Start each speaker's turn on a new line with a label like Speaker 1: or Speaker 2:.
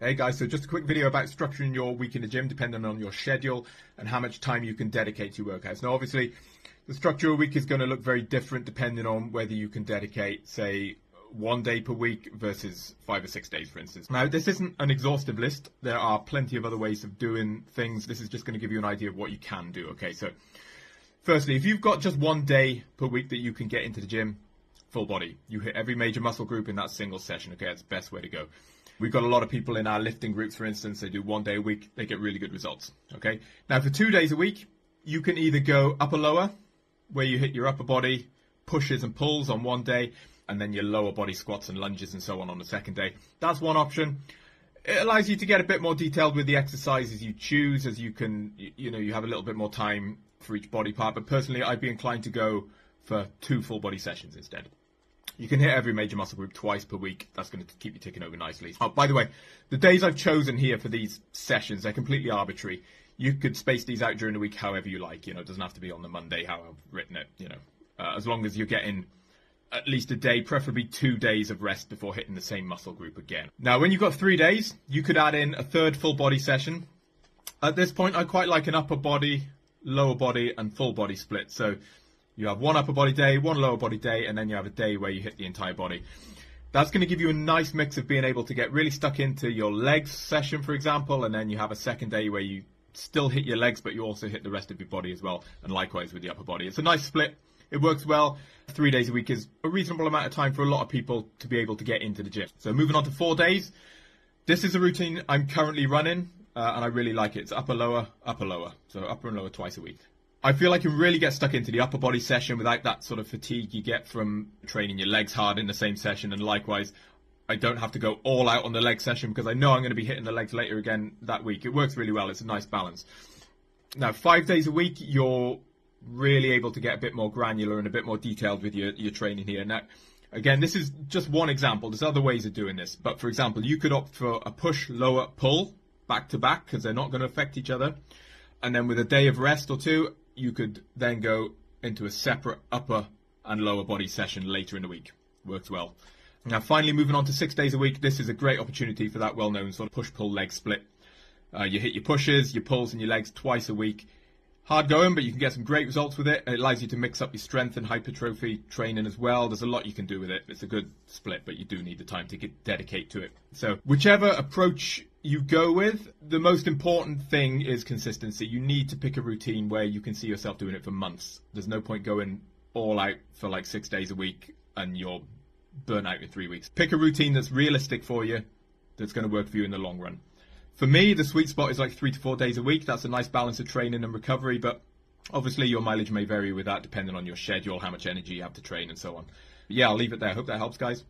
Speaker 1: Hey guys, so just a quick video about structuring your week in the gym depending on your schedule and how much time you can dedicate to workouts. Now obviously the structure of a week is going to look very different depending on whether you can dedicate, say, 1 day per week versus 5 or 6 days, for instance. Now this isn't an exhaustive list. There are plenty of other ways of doing things. This is just going to give you an idea of what you can do. Okay, so firstly, if you've got just 1 day per week that you can get into the gym, full body, you hit every major muscle group in that single session. Okay, that's the best way to go. We've got a lot of people in our lifting groups, for instance, they do 1 day a week, they get really good results, okay? Now for 2 days a week, you can either go upper lower, where you hit your upper body pushes and pulls on 1 day, and then your lower body squats and lunges and so on the second day. That's one option. It allows you to get a bit more detailed with the exercises you choose, as you can, you have a little bit more time for each body part, but personally, I'd be inclined to go for 2 full body sessions instead. You can hit every major muscle group twice per week. That's going to keep you ticking over nicely. Oh, by the way, the days I've chosen here for these sessions, they're completely arbitrary. You could space these out during the week however you like. It doesn't have to be on the Monday how I've written it, as long as you're getting at least a day, preferably 2 days of rest before hitting the same muscle group again. Now, when you've got 3 days, you could add in a third full body session. At this point, I quite like an upper body, lower body, and full body split. So you have 1 upper body day, 1 lower body day, and then you have a day where you hit the entire body. That's going to give you a nice mix of being able to get really stuck into your legs session, for example, and then you have a second day where you still hit your legs, but you also hit the rest of your body as well, and likewise with the upper body. It's a nice split. It works well. 3 days a week is a reasonable amount of time for a lot of people to be able to get into the gym. So moving on to 4 days. This is a routine I'm currently running, and I really like it. It's upper, lower, upper, lower. So upper and lower twice a week. I feel I can really get stuck into the upper body session without that sort of fatigue you get from training your legs hard in the same session. And likewise, I don't have to go all out on the leg session because I know I'm going to be hitting the legs later again that week. It works really well. It's a nice balance. Now, 5 days a week, you're really able to get a bit more granular and a bit more detailed with your training here. Now, again, this is just one example. There's other ways of doing this. But for example, you could opt for a push, lower, pull, back to back, because they're not going to affect each other. And then with a day of rest or two, you could then go into a separate upper and lower body session later in the week. Works well. Now, finally, moving on to 6 days a week, this is a great opportunity for that well-known sort of push-pull leg split. You hit your pushes, your pulls, and your legs twice a week. Hard going, but you can get some great results with it. It allows you to mix up your strength and hypertrophy training as well. There's a lot you can do with it. It's a good split, but you do need the time to dedicate to it. So whichever approach you go with, the most important thing is consistency. You need to pick a routine where you can see yourself doing it for months. There's no point going all out for like 6 days a week and you're burnt out in 3 weeks. Pick a routine that's realistic for you, that's going to work for you in the long run. For me, the sweet spot is like 3 to 4 days a week. That's a nice balance of training and recovery, but obviously your mileage may vary with that depending on your schedule, how much energy you have to train and so on. But yeah, I'll leave it there. I hope that helps, guys.